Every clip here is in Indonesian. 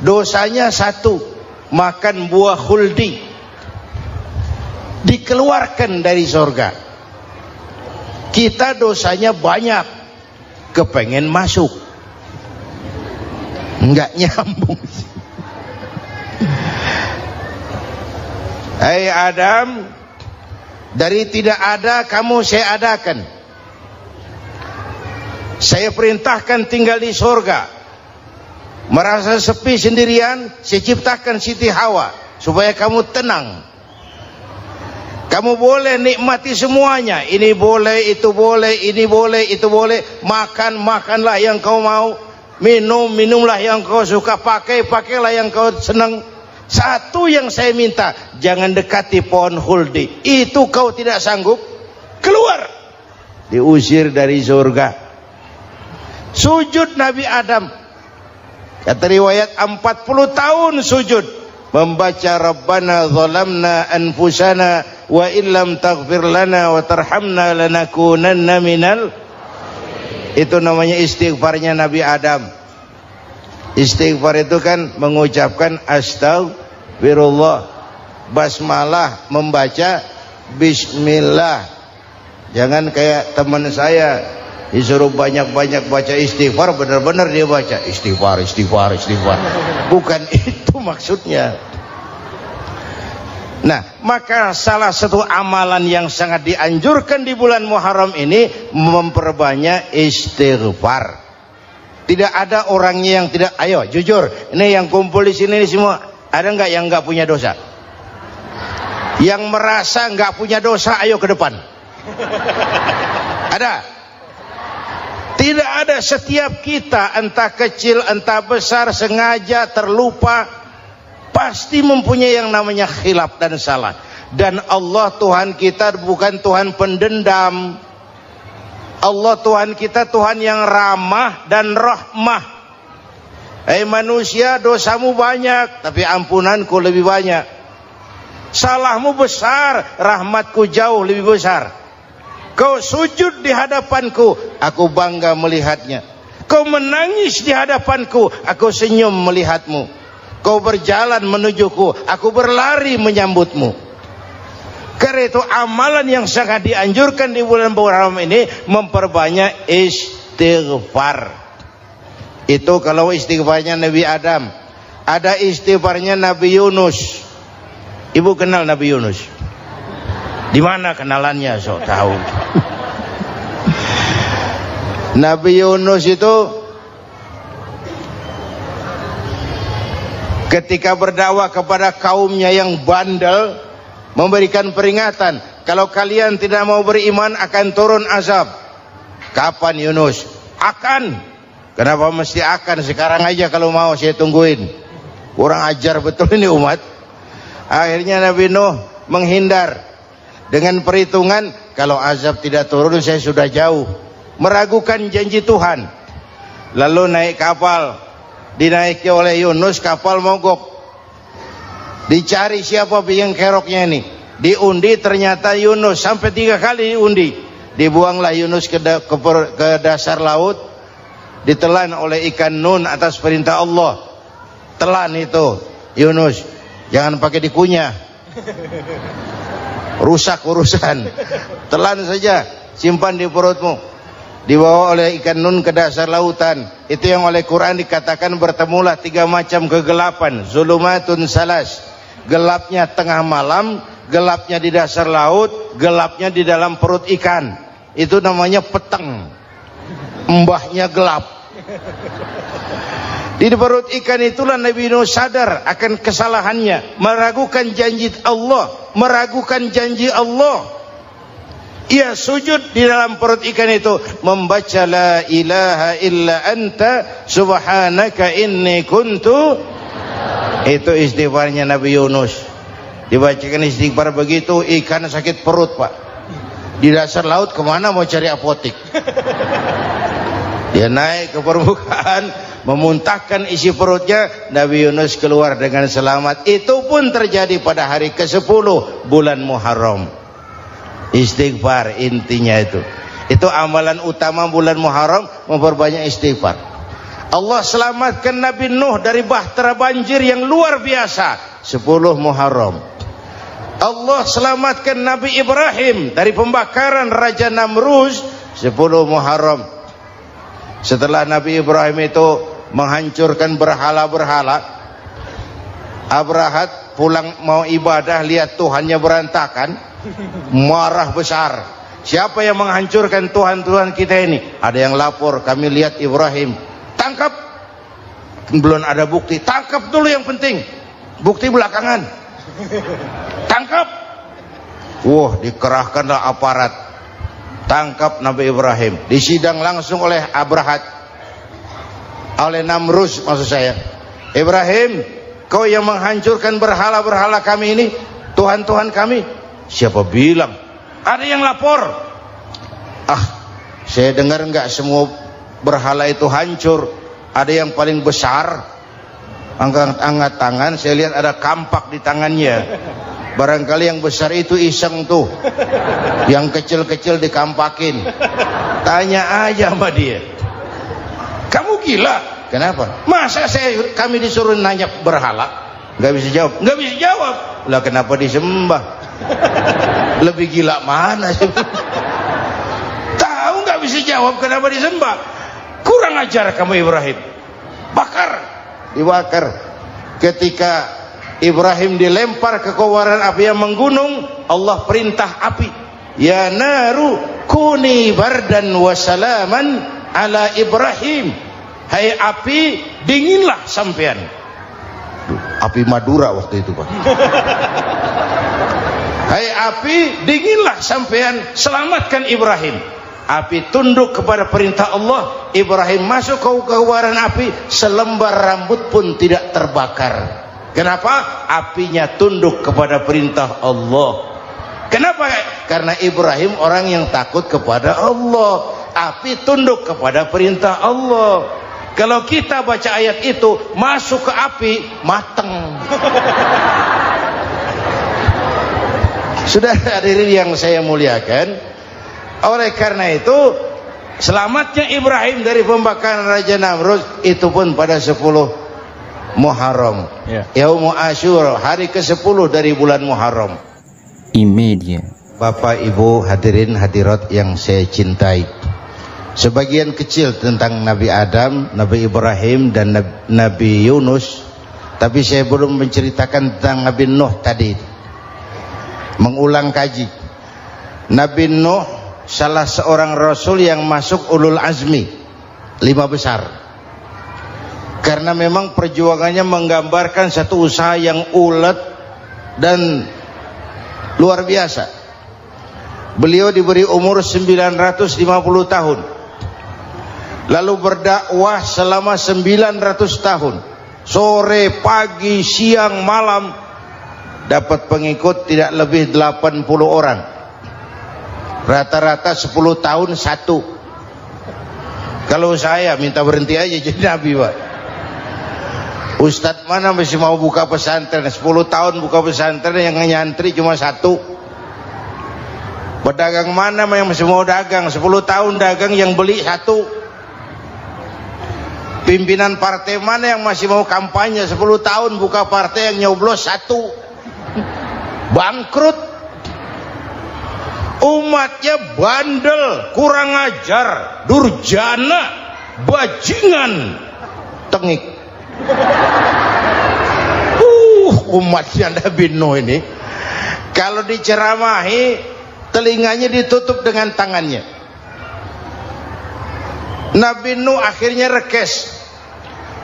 Dosanya satu, makan buah khuldi, dikeluarkan dari surga. Kita dosanya banyak, kepengen masuk, enggak nyambung. Hai Adam, dari tidak ada kamu saya adakan. Saya perintahkan tinggal di surga. Merasa sepi sendirian, saya ciptakan Siti Hawa supaya kamu tenang. Kamu boleh nikmati semuanya. Ini boleh, itu boleh, ini boleh, itu boleh. Makan, makanlah yang kau mau. Minum, minumlah yang kau suka. Pakai, pakailah yang kau senang. Satu yang saya minta, jangan dekati pohon khuldi. Itu kau tidak sanggup, keluar. Diusir dari surga. Sujud Nabi Adam, kata riwayat 40 tahun sujud, membaca Rabbana zalamna anfusana wa illam taghfir lana wa tarhamna lanakunanna minal. Itu namanya istighfarnya Nabi Adam. Istighfar itu kan mengucapkan astagfirullah, basmalah, membaca bismillah. Jangan kayak teman saya disuruh banyak-banyak baca istighfar, benar-benar dia baca istighfar, istighfar, istighfar. Bukan itu maksudnya. Nah, maka salah satu amalan yang sangat dianjurkan di bulan Muharram ini memperbanyak istighfar. Tidak ada orangnya yang tidak. Ayo jujur, ini yang kumpul di sini semua, ada nggak yang nggak punya dosa? Yang merasa nggak punya dosa, ayo ke depan. Ada? Tidak ada. Setiap kita, entah kecil entah besar, sengaja, terlupa, pasti mempunyai yang namanya khilaf dan salah. Dan Allah Tuhan kita bukan Tuhan pendendam. Allah Tuhan kita Tuhan yang ramah dan rahmah. Hai manusia, dosamu banyak, tapi ampunanku lebih banyak. Salahmu besar, rahmatku jauh lebih besar. Kau sujud di hadapanku, aku bangga melihatnya. Kau menangis di hadapanku, aku senyum melihatmu. Kau berjalan menujuku, aku berlari menyambutmu. Karena itu amalan yang sangat dianjurkan di bulan Muharram ini memperbanyak istighfar. Itu kalau istighfarnya Nabi Adam. Ada istighfarnya Nabi Yunus. Ibu kenal Nabi Yunus? Di mana kenalannya? So tahu. Nabi Yunus itu ketika berdakwah kepada kaumnya yang bandel, memberikan peringatan, kalau kalian tidak mau beriman akan turun azab. Kapan Yunus? Akan. Kenapa mesti akan? Sekarang aja kalau mau, saya tungguin. Kurang ajar betul ini umat. Akhirnya Nabi Nuh menghindar dengan perhitungan, kalau azab tidak turun saya sudah jauh. Meragukan janji Tuhan. Lalu naik kapal, dinaiki oleh Yunus, kapal mogok. Dicari siapa biang keroknya ini. Diundi, ternyata Yunus. Sampai 3 kali diundi. Dibuanglah Yunus ke dasar laut. Ditelan oleh ikan nun atas perintah Allah. Telan itu Yunus. Jangan pakai dikunyah, rusak urusan. Telan saja, simpan di perutmu. Dibawa oleh ikan nun ke dasar lautan. Itu yang oleh Quran dikatakan bertemulah 3 macam kegelapan. Zulumatun salas. Gelapnya tengah malam, gelapnya di dasar laut, gelapnya di dalam perut ikan. Itu namanya peteng. Mbahnya gelap. Di perut ikan itulah Nabi Nuh sadar akan kesalahannya, meragukan janji Allah, meragukan janji Allah. Ia sujud di dalam perut ikan itu, membaca la ilaha illa anta subhanaka inni kuntu. Itu istighfarnya Nabi Yunus. Dibacakan istighfar begitu, ikan sakit perut pak. Di dasar laut kemana mau cari apotik? Dia naik ke permukaan, memuntahkan isi perutnya. Nabi Yunus keluar dengan selamat. Itu pun terjadi pada hari ke-10 bulan Muharram. Istighfar intinya itu. Itu amalan utama bulan Muharram, memperbanyak istighfar. Allah selamatkan Nabi Nuh dari bahtera banjir yang luar biasa, 10 Muharram. Allah selamatkan Nabi Ibrahim dari pembakaran Raja Namrus, 10 Muharram. Setelah Nabi Ibrahim itu menghancurkan berhala-berhala, Abrahat pulang mau ibadah, lihat Tuhannya berantakan, marah besar. Siapa yang menghancurkan Tuhan-Tuhan kita ini? Ada yang lapor, kami lihat Ibrahim. Tangkap. Belum ada bukti, tangkap dulu yang penting, bukti belakangan. Tangkap. Wah, dikerahkanlah aparat, tangkap Nabi Ibrahim, disidang langsung oleh Abrahat, oleh Namrus maksud saya. Ibrahim, kau yang menghancurkan berhala-berhala kami ini, Tuhan-Tuhan kami. Siapa bilang? Ada yang lapor. Saya dengar enggak semua berhala itu hancur, ada yang paling besar. Angkat tangan, saya lihat ada kampak di tangannya. Barangkali yang besar itu iseng tuh, yang kecil-kecil dikampakin. Tanya aja sama dia, kamu gila? Kenapa? Masa kami disuruh nanya berhala? Nggak bisa jawab. Nggak bisa jawab. Lah kenapa disembah? Lebih gila mana sih? Tahu nggak bisa jawab kenapa disembah? Kurang ajar kamu Ibrahim. Bakar, dibakar. Ketika Ibrahim dilempar ke kobaran api yang menggunung, Allah perintah api, ya naru kuni bardan wa salaman ala Ibrahim. Hai api, dinginlah sampean. Api Madura waktu itu, Pak. Hai api, dinginlah sampean, selamatkan Ibrahim. Api tunduk kepada perintah Allah. Ibrahim masuk ke kobaran api, selembar rambut pun tidak terbakar. Kenapa? Apinya tunduk kepada perintah Allah. Kenapa? Karena Ibrahim orang yang takut kepada Allah. Api tunduk kepada perintah Allah. Kalau kita baca ayat itu, masuk ke api, mateng. Sudah hadirin yang saya muliakan, oleh karena itu selamatnya Ibrahim dari pembakaran Raja Namrud itu pun pada 10 Muharram, Yaumul Asyura, hari ke-10 dari bulan Muharram. Imedia. Bapak Ibu hadirin hadirat yang saya cintai, sebagian kecil tentang Nabi Adam, Nabi Ibrahim dan Nabi Yunus, tapi saya belum menceritakan tentang Nabi Nuh tadi. Mengulang kaji, Nabi Nuh salah seorang rasul yang masuk ulul azmi 5 besar, karena memang perjuangannya menggambarkan satu usaha yang ulet dan luar biasa. Beliau diberi umur 950 tahun, lalu berdakwah selama 900 tahun, sore, pagi, siang, malam. Dapat pengikut tidak lebih 80 orang, rata-rata 10 tahun satu. Kalau saya minta berhenti aja jadi nabi, Pak. Ustadz mana masih mau buka pesantren, 10 tahun buka pesantren, yang nyantri cuma 1. Pedagang mana yang masih mau dagang, 10 tahun dagang yang beli 1. Pimpinan partai mana yang masih mau kampanye, 10 tahun buka partai, yang nyoblos 1. Bangkrut. Umatnya bandel, kurang ajar, durjana, bajingan, tengik. Umatnya Nabi Nuh ini kalau diceramahi, telinganya ditutup dengan tangannya. Nabi Nuh akhirnya rekes,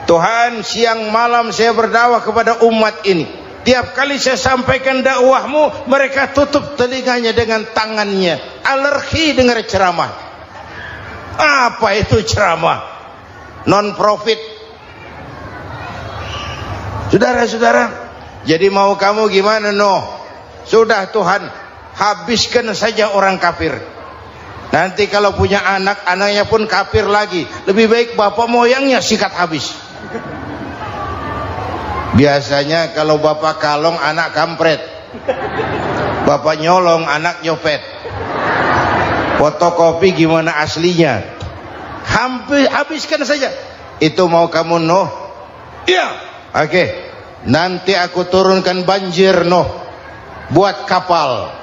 Tuhan, siang malam saya berdakwah kepada umat ini. Tiap kali saya sampaikan dakwahmu, mereka tutup telinganya dengan tangannya. Alergi dengar ceramah. Apa itu ceramah? Non profit. Saudara-saudara, jadi mau kamu gimana, Nuh? Sudah Tuhan, habiskan saja orang kafir. Nanti kalau punya anak, anaknya pun kafir lagi. Lebih baik bapak moyangnya sikat habis. Biasanya kalau bapak kalong, anak kampret. Bapak nyolong, anak nyopet. Fotokopi gimana aslinya? Hampir habiskan saja. Itu mau kamu Nuh? Iya. Oke. Nanti aku turunkan banjir Nuh. Buat kapal.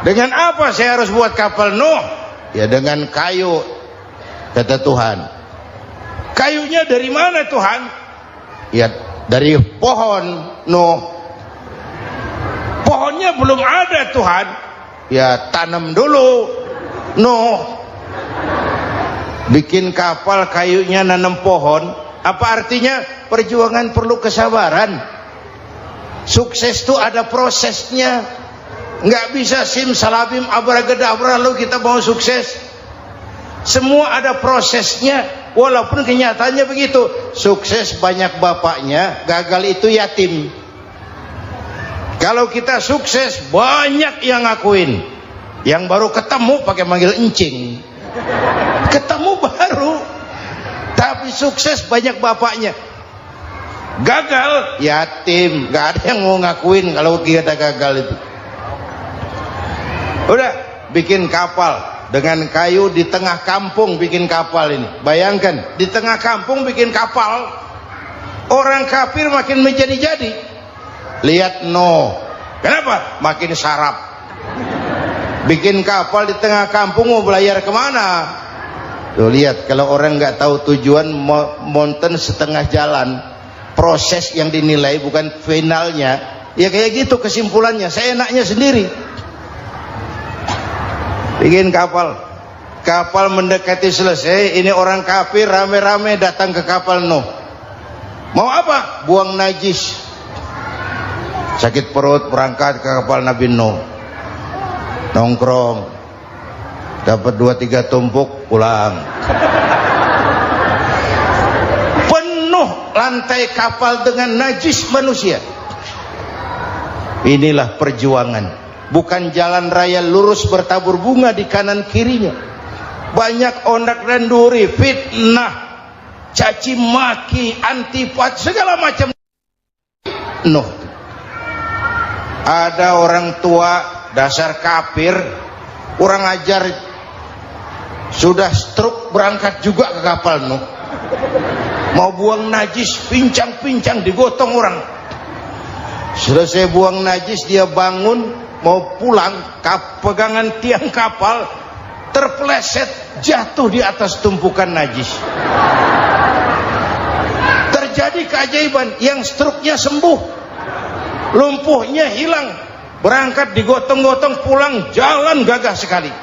Dengan apa saya harus buat kapal Nuh? Ya dengan kayu, kata Tuhan. Kayunya dari mana Tuhan? Ya dari pohon Nuh. Pohonnya belum ada Tuhan. Ya tanam dulu Nuh. Bikin kapal kayunya nanam pohon. Apa artinya? Perjuangan perlu kesabaran. Sukses itu ada prosesnya. Nggak bisa simsalabim abracadabra lalu kita mau sukses. Semua ada prosesnya. Walaupun kenyataannya begitu. Sukses banyak bapaknya, gagal itu yatim. Kalau kita sukses banyak yang ngakuin. Yang baru ketemu pakai manggil encing. Ketemu baru. Tapi sukses banyak bapaknya. Gagal yatim, nggak ada yang mau ngakuin kalau kita gagal itu. Udah bikin kapal dengan kayu di tengah kampung, bikin kapal ini. Bayangkan di tengah kampung bikin kapal. Orang kafir makin menjadi-jadi. Lihat Nuh, kenapa? Makin sarap. Bikin kapal di tengah kampung mau belayar kemana? Tuh lihat, kalau orang nggak tahu tujuan, mountain setengah jalan. Proses yang dinilai bukan finalnya. Ya kayak gitu kesimpulannya. Saya enaknya sendiri. Bikin kapal. Kapal mendekati selesai. Ini orang kafir rame-rame datang ke kapal Nuh. Mau apa? Buang najis. Sakit perut berangkat ke kapal Nabi Nuh. Nongkrong. Dapat 2-3 tumpuk pulang. Penuh lantai kapal dengan najis manusia. Inilah perjuangan. Bukan jalan raya lurus bertabur bunga di kanan kirinya. Banyak ondak dan duri, fitnah, caci maki, antipat, segala macam. Nuh. Ada orang tua dasar kafir, kurang ajar, sudah stroke berangkat juga ke kapal Nuh. Mau buang najis, pincang-pincang digotong orang. Selesai buang najis dia bangun mau pulang, pegangan tiang kapal terpeleset jatuh di atas tumpukan najis. Terjadi keajaiban, yang stroke-nya sembuh, lumpuhnya hilang, berangkat digotong-gotong pulang, jalan gagah sekali.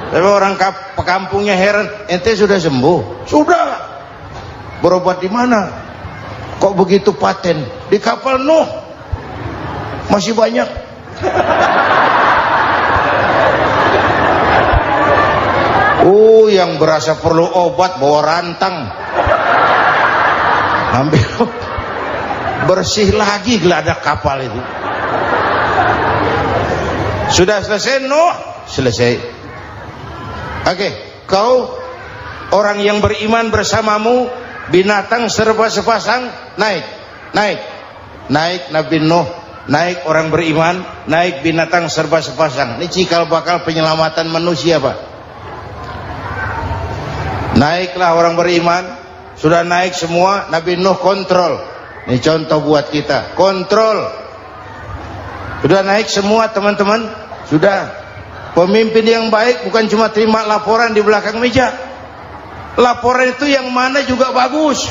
Tapi orang kampungnya heran, ente sudah sembuh? Sudah. Berobat di mana? Kok begitu paten? Di kapal Nuh. Masih banyak. Yang berasa perlu obat bawa rantang. Ambil bersih lagi geladak kapal itu. Sudah selesai Nuh? Selesai. Oke, kau orang yang beriman bersamamu, binatang serba sepasang, naik Nabi Nuh, naik orang beriman, naik binatang serba sepasang. Ini cikal bakal penyelamatan manusia, Pak. Naiklah orang beriman, sudah naik semua, Nabi Nuh kontrol. Ini contoh buat kita, kontrol. Sudah naik semua teman-teman, sudah. Pemimpin yang baik bukan cuma terima laporan di belakang meja. Laporan itu yang mana juga bagus.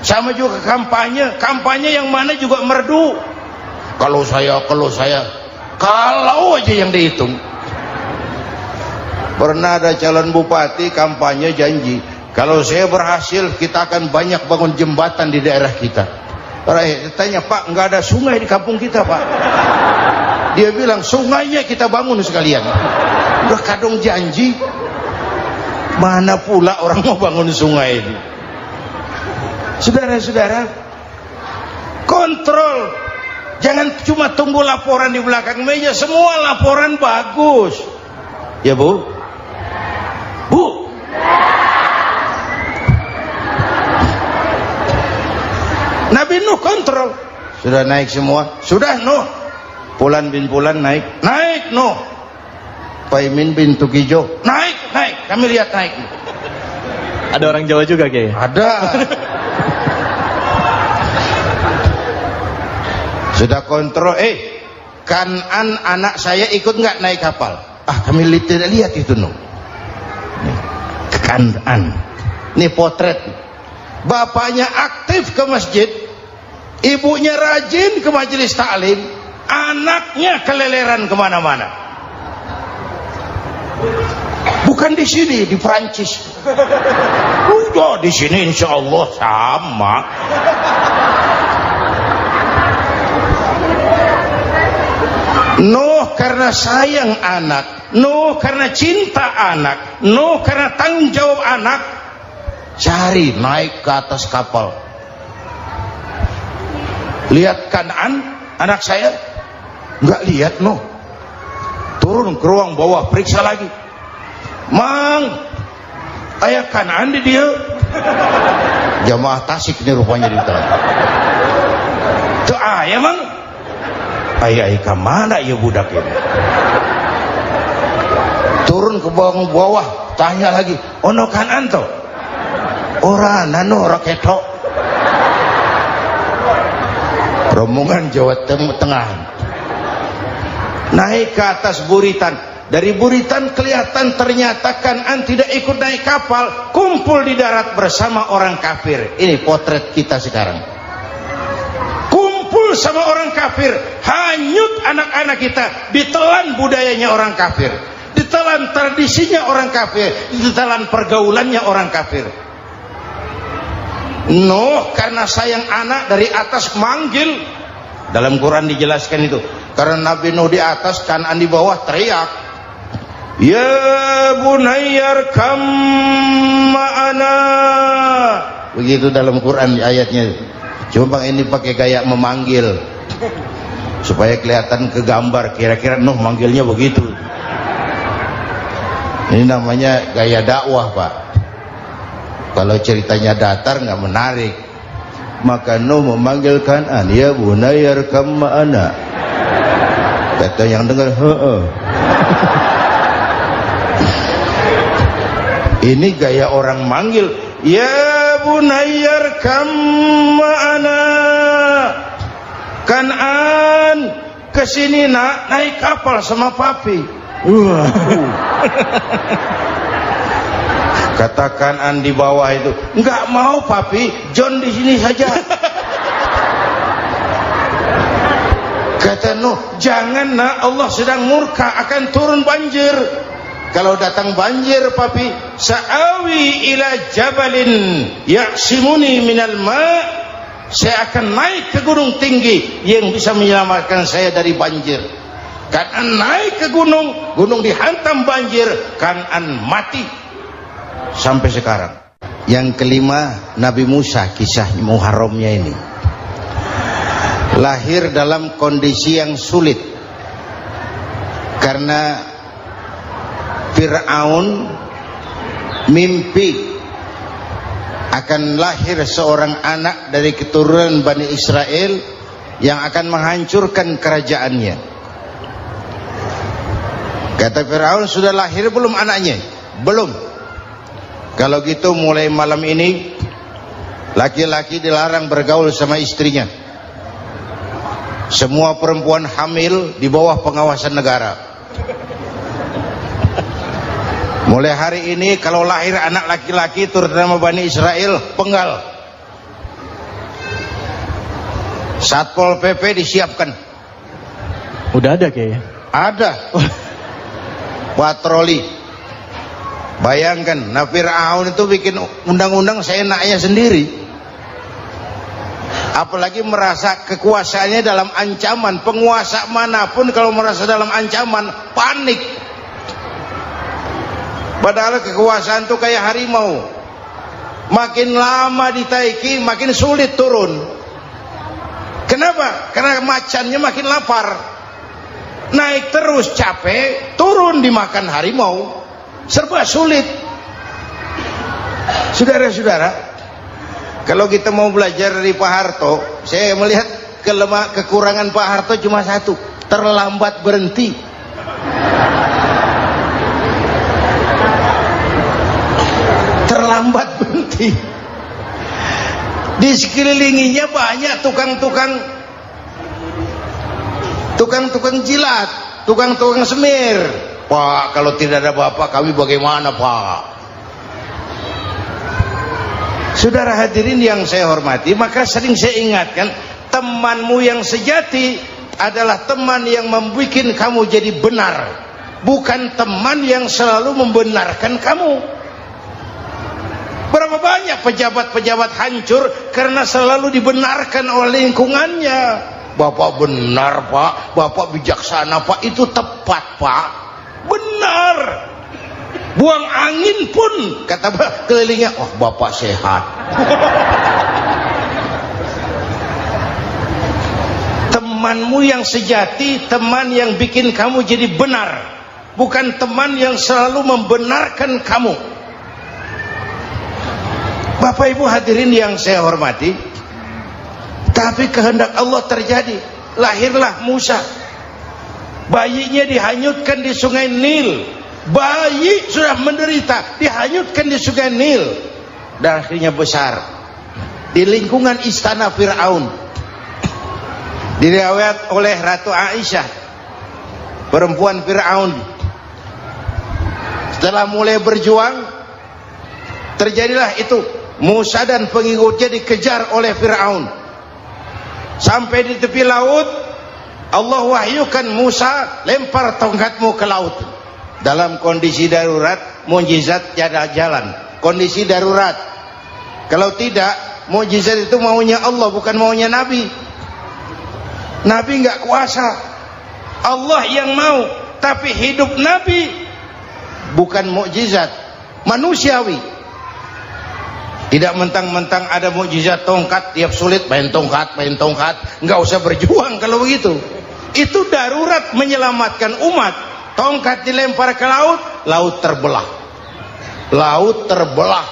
Sama juga kampanye, kampanye yang mana juga merdu. Kalau saya, kalau aja yang dihitung. Pernah ada calon bupati kampanye janji, kalau saya berhasil kita akan banyak bangun jembatan di daerah kita. Rakyat tanya, Pak, nggak ada sungai di kampung kita, Pak. Dia bilang, sungainya kita bangun sekalian. Udah kadung janji, mana pula orang mau bangun sungai ini. Saudara-saudara, kontrol. Jangan cuma tunggu laporan di belakang meja. Semua laporan bagus. Ya Bu? Bu? Nabi Nuh kontrol. Sudah naik semua? Sudah Nuh. Pulan bin Pulan naik. Naik Nuh. Paimin bin Tukijo naik. Kami lihat naik. Ada orang Jawa juga Kiai? Ada. Sudah kontrol, Kan'an anak saya ikut nggak naik kapal? Kami tidak lihat itu no. Kan'an, ini potret. Bapaknya aktif ke masjid, ibunya rajin ke majelis taklim, anaknya keleleran kemana-mana. Bukan di sini, di Prancis. Udah di sini insya Allah sama. Nuh karena sayang anak, Nuh karena cinta anak, Nuh karena tanggung jawab anak, cari naik ke atas kapal. Lihat Kan'an anak saya? Nggak lihat Nuh. Turun ke ruang bawah, periksa lagi. Mang, ayah Kan'an di dia. Jamaah Tasik ini rupanya di dalam. Tuh ayah mang. Ayah ke mana ya budak ini? Turun ke bawah, tanya lagi. Ono Kan'an to? Ora nano raketo. Rombongan Jawa Tengah. Naik ke atas buritan. Dari buritan kelihatan ternyata Kan'an tidak ikut naik kapal, kumpul di darat bersama orang kafir. Ini potret kita sekarang. Kumpul sama orang kafir, hanyut anak-anak kita, ditelan budayanya orang kafir, ditelan tradisinya orang kafir, ditelan pergaulannya orang kafir. Nuh karena sayang anak dari atas manggil. Dalam Quran dijelaskan itu. Karena Nabi Nuh di atas, Kan'an di bawah, teriak, ya bunayyar kam ma'ana. Begitu dalam Quran ayatnya. Cuma ini pakai gaya memanggil supaya kelihatan kegambar, kira-kira Nuh manggilnya begitu. Ini namanya gaya dakwah Pak. Kalau ceritanya datar nggak menarik. Maka Nuh memanggil Kan'an, ya bunayyar kam ma'ana. Kata yang dengar, ini gaya orang manggil, ya bunayyar kam ma'ana. Kan'an kesini nak, naik kapal sama papi. Kata Kan'an di bawah itu, enggak mau papi, John di sini saja. Kata Nuh, jangan nak, Allah sedang murka, akan turun banjir. Kalau datang banjir papi, sa'awi ila jabalin ya'simuni minal ma', saya akan naik ke gunung tinggi yang bisa menyelamatkan saya dari banjir. Kan'an naik ke gunung, gunung dihantam banjir, Kan'an mati sampai sekarang. Yang kelima, Nabi Musa, kisah Muharramnya ini. Lahir dalam kondisi yang sulit karena Fir'aun mimpi akan lahir seorang anak dari keturunan Bani Israel yang akan menghancurkan kerajaannya. Kata Fir'aun, sudah lahir belum anaknya? Belum. Kalau gitu mulai malam ini laki-laki dilarang bergaul sama istrinya. Semua perempuan hamil di bawah pengawasan negara. Mulai hari ini kalau lahir anak laki-laki terutama Bani Israel, penggal. Satpol PP disiapkan. Udah ada kayaknya. Ada. Patroli. Bayangkan, Fir'aun itu bikin undang-undang seenaknya sendiri. Apalagi merasa kekuasaannya dalam ancaman. Penguasa manapun kalau merasa dalam ancaman, panik. Padahal kekuasaan itu kayak harimau, makin lama ditaiki makin sulit turun. Kenapa? Karena macannya makin lapar. Naik terus capek, turun dimakan harimau, serba sulit. Saudara-saudara, kalau kita mau belajar dari Pak Harto, saya melihat kekurangan Pak Harto cuma satu, terlambat berhenti. sambat berhenti. Di sekelilinginya banyak tukang-tukang jilat, tukang-tukang semir. Pak, kalau tidak ada bapak kami bagaimana, Pak? Saudara hadirin yang saya hormati, maka sering saya ingatkan, temanmu yang sejati adalah teman yang membuat kamu jadi benar, bukan teman yang selalu membenarkan kamu. Berapa banyak pejabat-pejabat hancur karena selalu dibenarkan oleh lingkungannya. Bapak benar, Pak. Bapak bijaksana, Pak. Itu tepat, Pak. Benar. Buang angin pun kata kelilingnya, oh Bapak sehat. Temanmu yang sejati, teman yang bikin kamu jadi benar, bukan teman yang selalu membenarkan kamu. Bapak Ibu hadirin yang saya hormati, tapi kehendak Allah terjadi. Lahirlah Musa. Bayinya dihanyutkan di sungai Nil. Bayi sudah menderita, dihanyutkan di sungai Nil. Dan akhirnya besar di lingkungan istana Fir'aun. Diriwayat oleh Ratu Aisyah, perempuan Fir'aun, setelah mulai berjuang, terjadilah itu. Musa dan pengikutnya dikejar oleh Fir'aun. Sampai di tepi laut, Allah wahyukan Musa, lempar tongkatmu ke laut. Dalam kondisi darurat, mukjizat tiada jalan. Kondisi darurat. Kalau tidak, mukjizat itu maunya Allah, bukan maunya Nabi. Nabi nggak kuasa, Allah yang mau. Tapi hidup Nabi bukan mukjizat, manusiawi. Tidak mentang-mentang ada mukjizat tongkat, tiap sulit main tongkat, nggak usah berjuang kalau begitu. Itu darurat menyelamatkan umat. Tongkat dilempar ke laut, laut terbelah. Laut terbelah.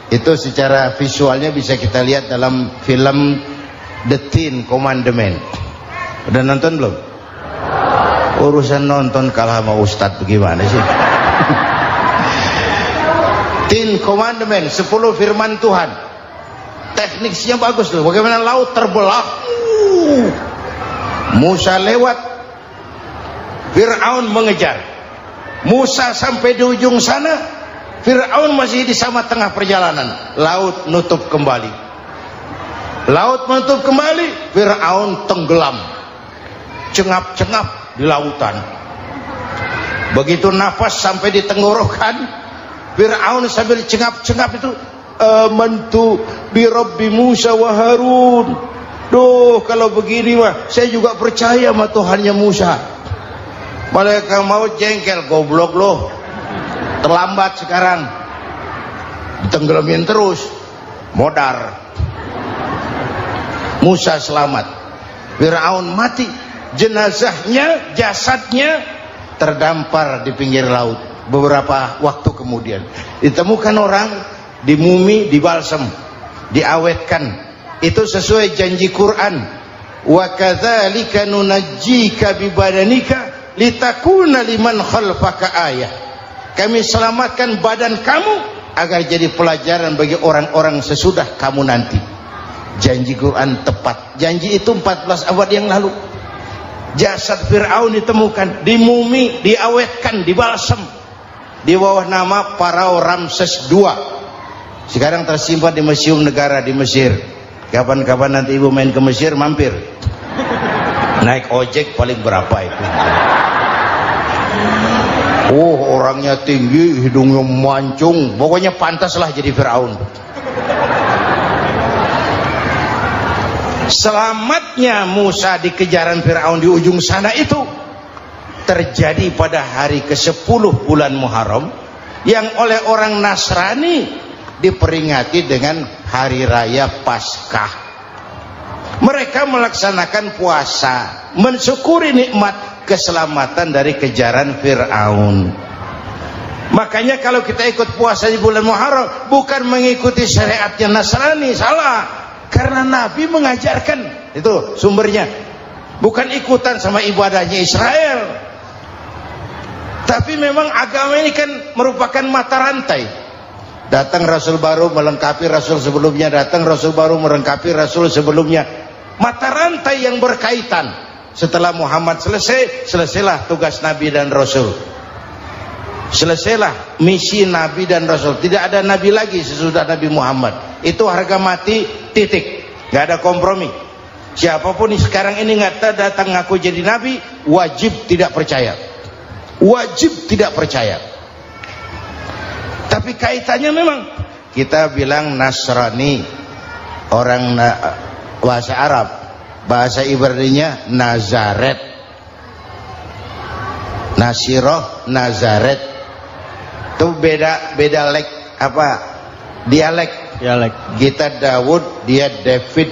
Itu secara visualnya bisa kita lihat dalam film The Ten Commandments. Udah nonton belum? Urusan nonton kalah sama Ustadz bagaimana sih? Ten Commandments, 10 firman Tuhan. Tekniknya bagus loh. Bagaimana laut terbelah. Musa lewat, Fir'aun mengejar. Musa sampai di ujung sana, Fir'aun masih di sama tengah perjalanan. Laut nutup kembali. Laut menutup kembali, Fir'aun tenggelam. Cengap-cengap di lautan. Begitu nafas sampai di tenggorokan, Fir'aun sambil cengap-cengap itu, amantu bi Rabbi Musa wa Harun. Duh, kalau begini mah saya juga percaya sama Tuhannya Musa. Malaikat maut jengkel, goblok loh. Terlambat sekarang. Ditenggelamin terus. Modar. Musa selamat. Fir'aun mati. Jenazahnya, jasadnya terdampar di pinggir laut. Beberapa waktu kemudian ditemukan orang, dimumi, dibalsem, diawetkan. Itu sesuai janji Quran. Wa kadzalika nunajjika bi badanika litakuna liman khalfaka ayah. Kami selamatkan badan kamu agar jadi pelajaran bagi orang-orang sesudah kamu nanti. Janji Quran tepat. Janji itu 14 abad yang lalu. Jasad Fir'aun ditemukan, dimumi, diawetkan, dibalsem di bawah nama Pharao Ramses II. Sekarang tersimpan di Museum Negara di Mesir. Kapan-kapan nanti ibu main ke Mesir, mampir. Naik ojek paling berapa itu? Oh, orangnya tinggi, hidungnya mancung, pokoknya pantaslah jadi Fir'aun. Selamatnya Musa di kejaran Fir'aun di ujung sana itu terjadi pada hari ke-10 bulan Muharram, yang oleh orang Nasrani diperingati dengan hari raya Paskah. Mereka melaksanakan puasa, mensyukuri nikmat keselamatan dari kejaran Fir'aun. Makanya kalau kita ikut puasa di bulan Muharram, bukan mengikuti syariatnya Nasrani, salah. Karena Nabi mengajarkan, itu sumbernya. Bukan ikutan sama ibadahnya Israel. Tapi memang agama ini kan merupakan mata rantai. Datang Rasul baru melengkapi Rasul sebelumnya, datang Rasul baru melengkapi Rasul sebelumnya. Mata rantai yang berkaitan. Setelah Muhammad selesai, selesailah tugas Nabi dan Rasul. Selesailah misi Nabi dan Rasul. Tidak ada Nabi lagi sesudah Nabi Muhammad. Itu harga mati, titik. Gak ada kompromi. Siapapun sekarang ini nggak datang ngaku jadi Nabi, wajib tidak percaya. Wajib tidak percaya. Tapi kaitannya memang kita bilang Nasrani, orang bahasa Arab, bahasa Ibraninya Nazaret, Nasiroh, Nazaret. Itu beda dialek. Kita Daud, dia David.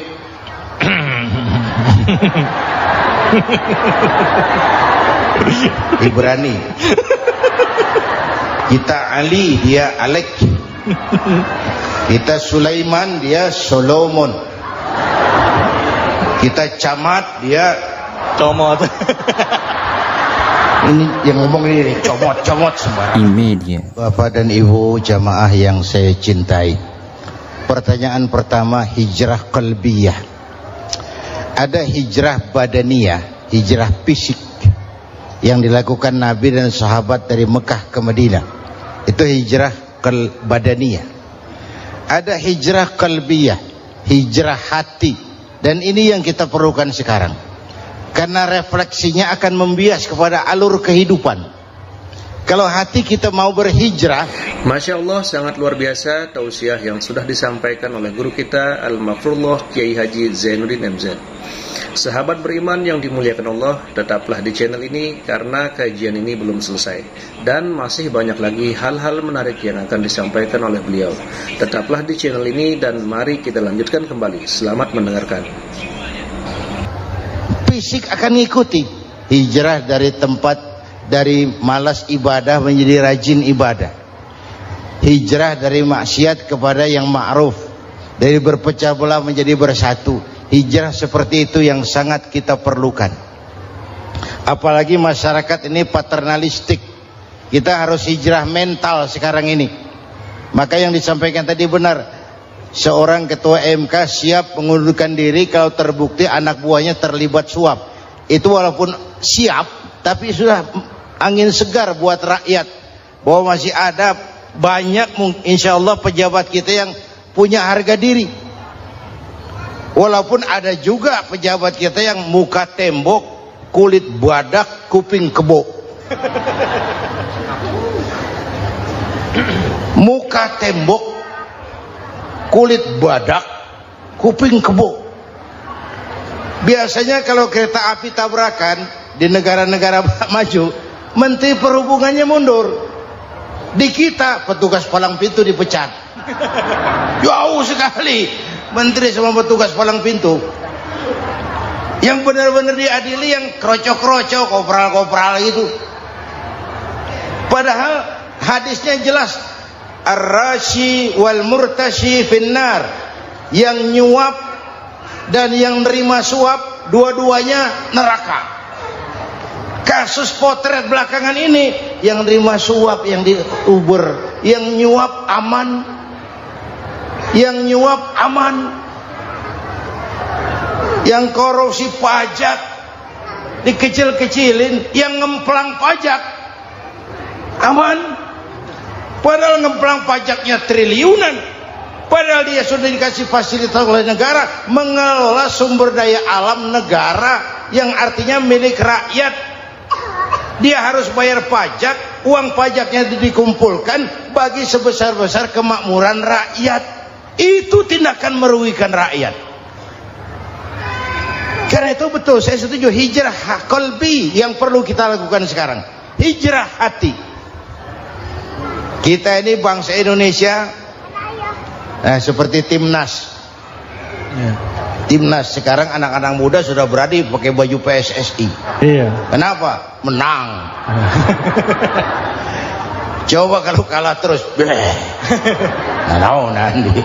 Ibrani. Kita Ali, dia Alek. Kita Sulaiman, dia Solomon. Kita Camat, dia Comot. Ini yang ngomong ini comot sembarang. Media. Bapak dan Ibu jamaah yang saya cintai, pertanyaan pertama, hijrah qalbiyah. Ada hijrah badaniyah, hijrah fisik yang dilakukan Nabi dan sahabat dari Mekah ke Madinah. Itu hijrah badaniyah. Ada hijrah qalbiyah, hijrah hati. Dan ini yang kita perlukan sekarang. Karena refleksinya akan membias kepada alur kehidupan. Kalau hati kita mau berhijrah. Masya Allah, sangat luar biasa tausiah yang sudah disampaikan oleh guru kita Al-Mafrullah Kiai Haji Zainuddin MZ. Sahabat beriman yang dimuliakan Allah, tetaplah di channel ini karena kajian ini belum selesai dan masih banyak lagi hal-hal menarik yang akan disampaikan oleh beliau. Tetaplah di channel ini dan mari kita lanjutkan kembali. Selamat mendengarkan. Fisik akan ngikuti hijrah dari malas ibadah menjadi rajin ibadah. Hijrah dari maksiat kepada yang ma'ruf, dari berpecah belah menjadi bersatu. Hijrah seperti itu yang sangat kita perlukan. Apalagi masyarakat ini paternalistik. Kita harus hijrah mental sekarang ini. Maka yang disampaikan tadi benar. Seorang ketua MK siap mengundurkan diri kalau terbukti anak buahnya terlibat suap. Itu walaupun siap, tapi sudah angin segar buat rakyat. Bahwa masih ada banyak insya Allah pejabat kita yang punya harga diri. Walaupun ada juga pejabat kita yang muka tembok, kulit badak, kuping kebo. Muka tembok, kulit badak, kuping kebo. Biasanya kalau kereta api tabrakan di negara-negara maju, Menteri Perhubungannya mundur. Di kita petugas palang pintu dipecat. Jauh sekali menteri sama petugas palang pintu. Yang benar-benar diadili yang krocok-krocok, kopral-kopral itu. Padahal hadisnya jelas, ar-rashi wal murtashi finnar. Yang nyuap dan yang nerima suap dua-duanya neraka. Kasus potret belakangan ini, yang nerima suap, yang diuber, yang nyuap aman, yang nyuap aman, yang korupsi pajak dikecil-kecilin, yang ngemplang pajak aman, padahal ngemplang pajaknya triliunan, padahal dia sudah dikasih fasilitas oleh negara mengelola sumber daya alam negara yang artinya milik rakyat. Dia harus bayar pajak, uang pajaknya dikumpulkan bagi sebesar-besar kemakmuran rakyat. Itu tindakan merugikan rakyat. Karena itu betul, saya setuju, hijrah qalbi yang perlu kita lakukan sekarang. Hijrah hati. Kita ini bangsa Indonesia, seperti timnas. Timnas sekarang anak-anak muda sudah berani pakai baju PSSI. Iya. Kenapa? Menang. Coba kalau kalah terus, nanti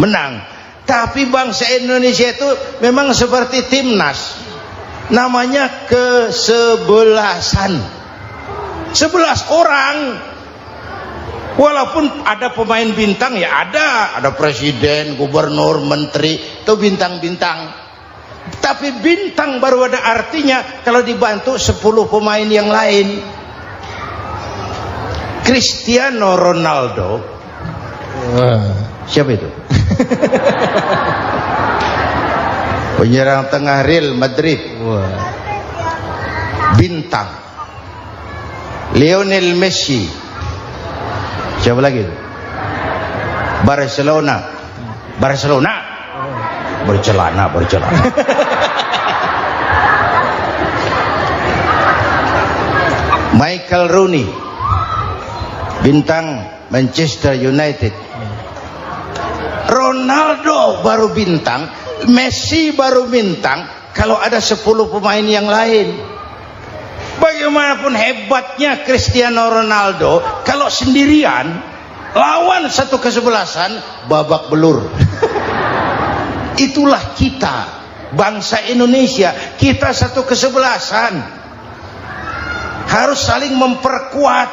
menang. Tapi bangsa Indonesia itu memang seperti timnas, namanya kesebelasan. 11 orang Walaupun ada pemain bintang ya ada presiden, gubernur, menteri, itu bintang-bintang. Tapi bintang baru ada artinya kalau dibantu 10 pemain yang lain. Cristiano Ronaldo, siapa itu? Penyerang tengah Real Madrid, bintang. Lionel Messi, siapa lagi itu? Barcelona, bercelana. Michael Rooney, bintang Manchester United. Ronaldo baru bintang, Messi baru bintang kalau ada 10 pemain yang lain. Bagaimanapun hebatnya Cristiano Ronaldo, kalau sendirian lawan satu kesebelasan babak belur. Itulah kita, bangsa Indonesia, kita satu kesebelasan, harus saling memperkuat.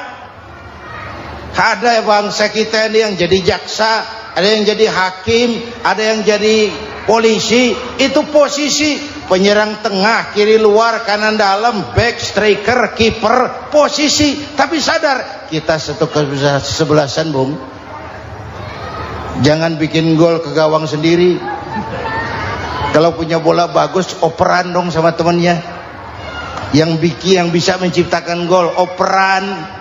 Ada bangsa kita ini yang jadi jaksa, ada yang jadi hakim, ada yang jadi polisi. Itu posisi penyerang tengah, kiri luar, kanan dalam, back, striker, kiper, posisi. Tapi sadar kita satu kesebelasan, Bung. Jangan bikin gol ke gawang sendiri. Kalau punya bola bagus, operan dong sama temannya. Yang bisa menciptakan gol, operan.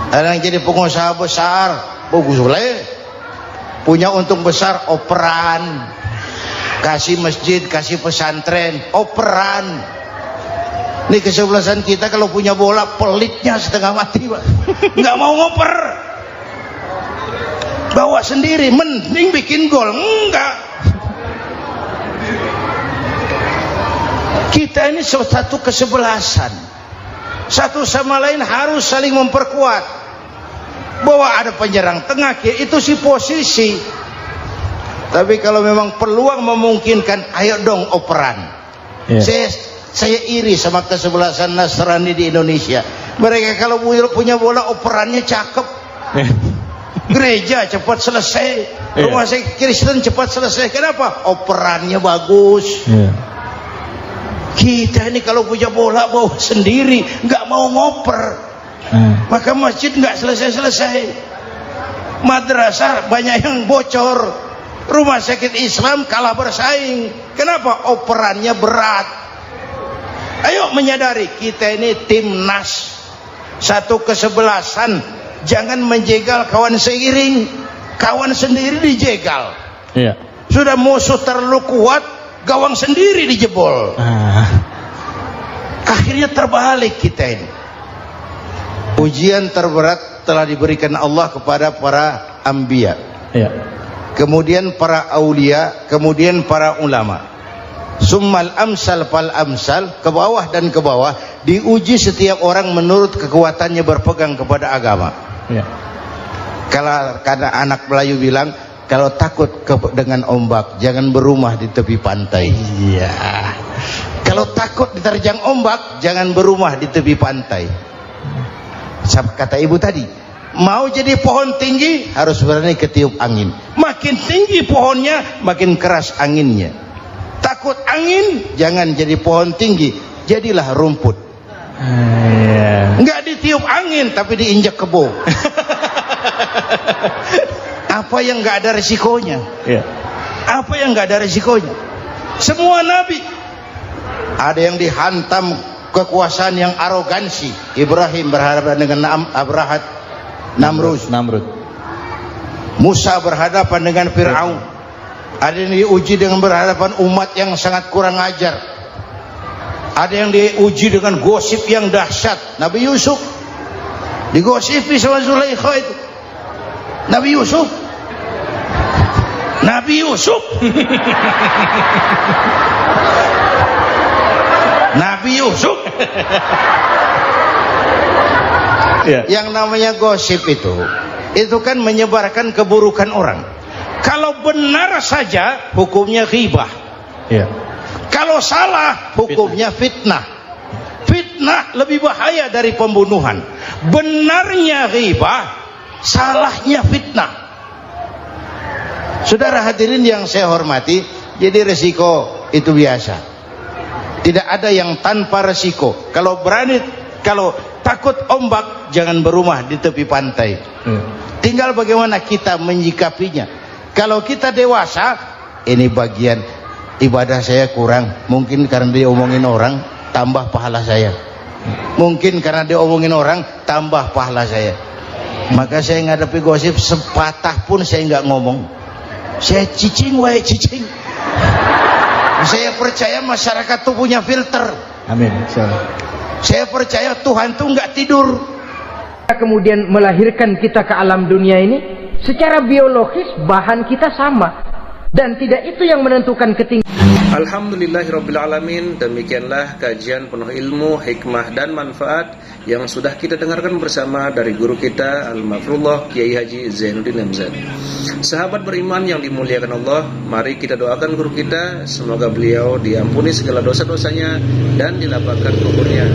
Ada yang jadi pengusaha besar, bagus boleh. Punya untung besar, operan. Kasih masjid, kasih pesantren, operan. Ini kesebelasan kita kalau punya bola pelitnya setengah mati, Pak. Nggak mau ngoper. Bawa sendiri, mending bikin gol. Enggak. Kita ini satu kesebelasan. Satu sama lain harus saling memperkuat. Bahwa ada penyerang tengah, itu si posisi. Tapi kalau memang peluang memungkinkan, ayo dong operan. Saya iri sama kesebelasan Nasrani di Indonesia. Mereka kalau punya bola operannya cakep. Gereja cepat selesai, rumah sakit Kristen cepat selesai. Kenapa? Operannya bagus. Kita ini kalau punya bola bawa sendiri, nggak mau ngoper. Maka masjid nggak selesai-selesai. Madrasah banyak yang bocor. Rumah sakit Islam kalah bersaing. Kenapa? Operannya berat. Ayo menyadari kita ini timnas, satu kesebelasan. Jangan menjegal kawan seiring, kawan sendiri dijegal. Sudah musuh terlalu kuat, gawang sendiri dijebol. Akhirnya terbalik kita ini. Ujian terberat telah diberikan Allah kepada para anbiya. Kemudian para aulia, kemudian para ulama. Summal amsal fal amsal, ke bawah dan ke bawah, diuji setiap orang menurut kekuatannya berpegang kepada agama. Kalau karena anak Melayu bilang, kalau takut dengan ombak, jangan berumah di tepi pantai. Kalau takut diterjang ombak, jangan berumah di tepi pantai. Kata ibu tadi, mau jadi pohon tinggi harus berani ketiup angin. Makin tinggi pohonnya, makin keras anginnya. Takut angin, jangan jadi pohon tinggi, jadilah rumput. Nggak ditiup angin, tapi diinjak kebo. Apa yang nggak ada resikonya? Apa yang nggak ada resikonya? Semua nabi ada yang dihantam kekuasaan yang arogansi. Ibrahim berhadapan dengan Namrud. Musa berhadapan dengan Fir'aun. Ada yang diuji dengan berhadapan umat yang sangat kurang ajar. Ada yang diuji dengan gosip yang dahsyat. Nabi Yusuf digosipi sama Zulaikha itu. Nabi Yusuf Yang namanya gosip itu kan menyebarkan keburukan orang. Kalau benar saja hukumnya ghibah. Kalau salah hukumnya fitnah. fitnah lebih bahaya dari pembunuhan. Benarnya ghibah, salahnya fitnah. Saudara hadirin yang saya hormati, jadi resiko itu biasa. Tidak ada yang tanpa resiko. Kalau takut ombak, jangan berumah di tepi pantai. Tinggal bagaimana kita menyikapinya. Kalau kita dewasa, ini bagian ibadah saya kurang, mungkin karena dia omongin orang, tambah pahala saya. Mungkin karena dia omongin orang, tambah pahala saya. Maka saya ngadepi gosip sepatah pun saya nggak ngomong. Saya cicing, wae cicing. Saya percaya masyarakat tuh punya filter. Amin. Saya percaya Tuhan tuh nggak tidur. Kemudian melahirkan kita ke alam dunia ini, secara biologis bahan kita sama, dan tidak itu yang menentukan ketinggian. Alhamdulillahirrabbilalamin. Demikianlah kajian penuh ilmu, hikmah dan manfaat yang sudah kita dengarkan bersama dari guru kita Al-Mafrullah Kiai Haji Zainuddin MZ. Sahabat beriman yang dimuliakan Allah, mari kita doakan guru kita, semoga beliau diampuni segala dosa-dosanya dan dilapangkan kuburnya.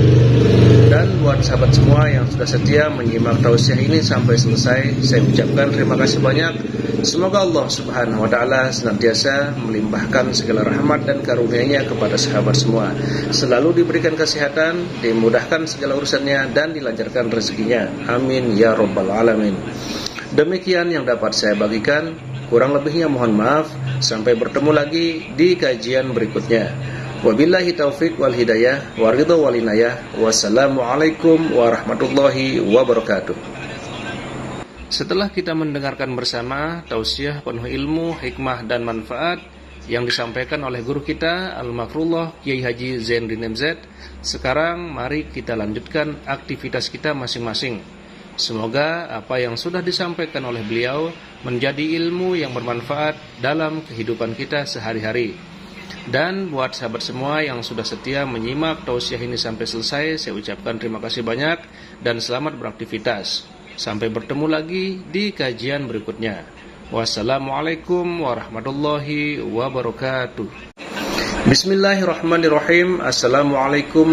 Dan buat sahabat semua yang sudah setia menyimak tausiah ini sampai selesai, saya ucapkan terima kasih banyak. Semoga Allah Subhanahu wa taala senantiasa melimpahkan segala rahmat dan karunia-Nya kepada sahabat semua. Selalu diberikan kesehatan, dimudahkan segala urusannya dan dilancarkan rezekinya. Amin ya rabbal alamin. Demikian yang dapat saya bagikan, kurang lebihnya mohon maaf. Sampai bertemu lagi di kajian berikutnya. Wabillahi taufik wal hidayah wa ridha wal inayah. Wassalamualaikum warahmatullahi wabarakatuh. Setelah kita mendengarkan bersama tausiah penuh ilmu, hikmah dan manfaat yang disampaikan oleh guru kita Al-Mafrullah Kiai Haji Zainuddin MZ, sekarang mari kita lanjutkan aktivitas kita masing-masing. Semoga apa yang sudah disampaikan oleh beliau menjadi ilmu yang bermanfaat dalam kehidupan kita sehari-hari. Dan buat sahabat semua yang sudah setia menyimak tausiah ini sampai selesai, saya ucapkan terima kasih banyak dan selamat beraktivitas. Sampai bertemu lagi di kajian berikutnya. Wassalamualaikum warahmatullahi wabarakatuh. Bismillahirrahmanirrahim. Assalamualaikum